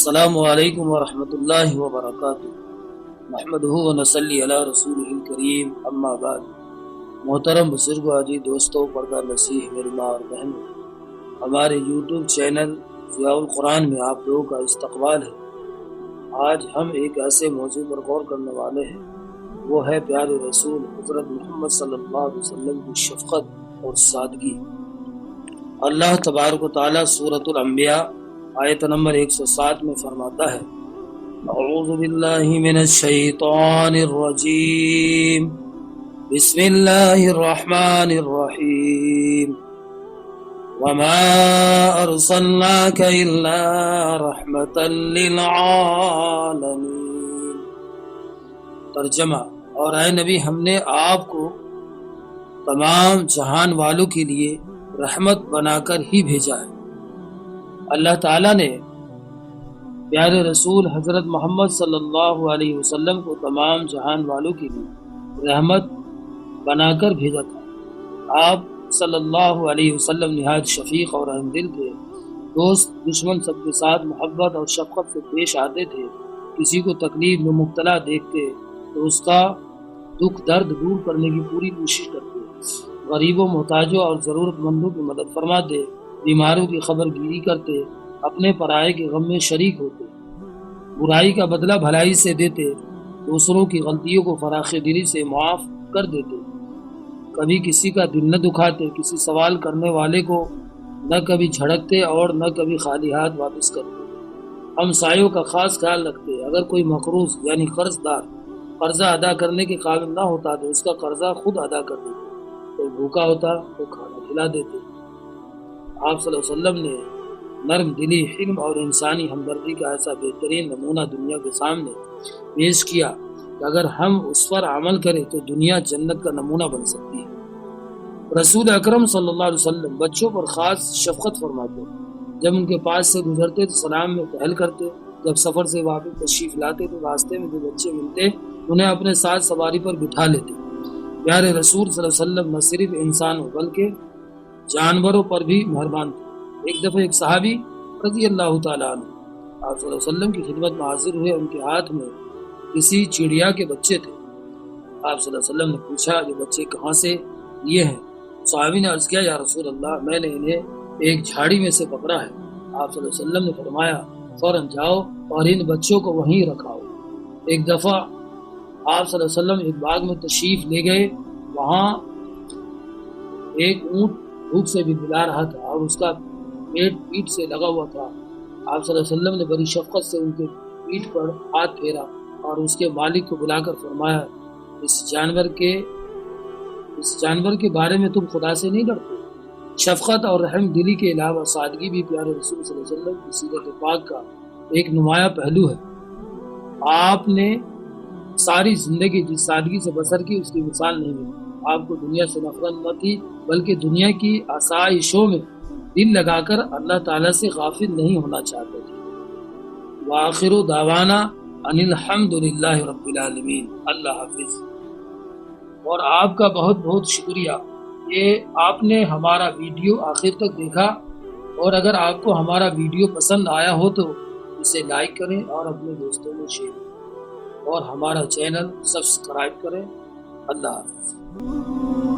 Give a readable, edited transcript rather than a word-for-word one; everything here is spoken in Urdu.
السلام علیکم ورحمۃ اللہ وبرکاتہ۔ نحمدہ ونصلی علی رسولہ الکریم، اما بعد۔ محترم بزرگوں، عزیز دوستوں، پردہ نصیح میری ماں اور بہنوں، ہمارے یوٹیوب چینل ضیاء القرآن میں آپ لوگوں کا استقبال ہے۔ آج ہم ایک ایسے موضوع پر غور کرنے والے ہیں، وہ ہے پیارے رسول حضرت محمد صلی اللہ علیہ وسلم کی شفقت اور سادگی۔ اللہ تبارک و تعالیٰ سورۃ الانبیاء آیت نمبر 107 میں فرماتا ہے: اعوذ باللہ من الشیطان الرجیم، بسم اللہ الرحمن الرحیم، وما ارسلناک الا رحمتا للعالمین۔ ترجمہ: اور اے نبی، ہم نے آپ کو تمام جہان والوں کے لیے رحمت بنا کر ہی بھیجا ہے۔ اللہ تعالیٰ نے پیارے رسول حضرت محمد صلی اللہ علیہ وسلم کو تمام جہان والوں کے لیے رحمت بنا کر بھیجا تھا۔ آپ صلی اللہ علیہ وسلم نہایت شفیق اور رحم دل تھے، دوست دشمن سب کے ساتھ محبت اور شفقت سے پیش آتے تھے۔ کسی کو تکلیف میں مبتلا دیکھتے تو اس کا دکھ درد دور کرنے کی پوری کوشش کرتے، غریبوں، محتاجوں اور ضرورت مندوں کی مدد فرماتے، بیماروں کی خبر گیری کرتے، اپنے پرائے کے غم میں شریک ہوتے، برائی کا بدلہ بھلائی سے دیتے، دوسروں کی غلطیوں کو فراخ دلی سے معاف کر دیتے، کبھی کسی کا دل نہ دکھاتے، کسی سوال کرنے والے کو نہ کبھی جھڑکتے اور نہ کبھی خالی ہاتھ واپس کرتے، ہمسایوں کا خاص خیال رکھتے۔ اگر کوئی مقروض یعنی قرض دار قرضہ ادا کرنے کے قابل نہ ہوتا تو اس کا قرضہ خود ادا کر دیتے، کوئی بھوکا ہوتا تو کھانا کھلا دیتے۔ آپ صلی اللہ علیہ وسلم نے نرم دلی، حلم اور انسانی ہمدردی کا ایسا بہترین نمونہ دنیا کے سامنے پیش کیا کہ اگر ہم اس پر عمل کریں تو دنیا جنت کا نمونہ بن سکتی ہے۔ رسول اکرم صلی اللہ علیہ وسلم بچوں پر خاص شفقت فرماتے، جب ان کے پاس سے گزرتے تو سلام میں پہل کرتے، جب سفر سے واپس تشریف لاتے تو راستے میں جو بچے ملتے انہیں اپنے ساتھ سواری پر بٹھا لیتے۔ پیارے رسول صلی اللہ علیہ وسلم نہ صرف انسانوں بلکہ جانوروں پر بھی مہربان تھے۔ ایک دفعہ ایک صحابی رضی اللہ تعالیٰ عنہ آپ صلی اللہ علیہ وسلم کی خدمت میں حاضر ہوئے، ان کے ہاتھ میں کسی چڑیا کے بچے تھے۔ آپ صلی اللہ علیہ وسلم نے پوچھا، یہ بچے کہاں سے لیے ہیں؟ صحابی نے عرض کیا، یا رسول اللہ، میں نے انہیں ایک جھاڑی میں سے پکڑا ہے۔ آپ صلی اللہ علیہ وسلم نے فرمایا، فوراً جاؤ اور ان بچوں کو وہیں رکھاؤ۔ ایک دفعہ آپ صلی اللہ علیہ وسلم ایک باغ میں تشریف لے گئے، وہاں ایک اونٹ بھوک سے بھی بلا رہا تھا اور اس کا پیٹ سے لگا ہوا تھا۔ آپ صلی اللہ علیہ وسلم نے بڑی شفقت سے ان کے پیٹھ پر ہاتھ پھیرا اور اس کے مالک کو بلا کر فرمایا، اس جانور کے بارے میں تم خدا سے نہیں ڈرتے؟ شفقت اور رحم دلی کے علاوہ سادگی بھی پیارے رسول صلی اللہ علیہ وسلم کی سیرت پاک کا ایک نمایاں پہلو ہے۔ آپ نے ساری زندگی جس سادگی سے بسر کی اس کی مثال نہیں ملی۔ آپ کو دنیا سے نفرت نہ تھی، بلکہ دنیا کی آسائشوں میں دل لگا کر اللہ تعالیٰ سے غافل نہیں ہونا چاہتے تھے۔ وآخر دعوانا ان الحمد للہ رب العالمین۔ اللہ حافظ۔ اور آپ کا بہت بہت شکریہ کہ آپ نے ہمارا ویڈیو آخر تک دیکھا، اور اگر آپ کو ہمارا ویڈیو پسند آیا ہو تو اسے لائک کریں اور اپنے دوستوں میں شیئر کریں، اور ہمارا چینل سبسکرائب کریں۔ اللہ حافظ۔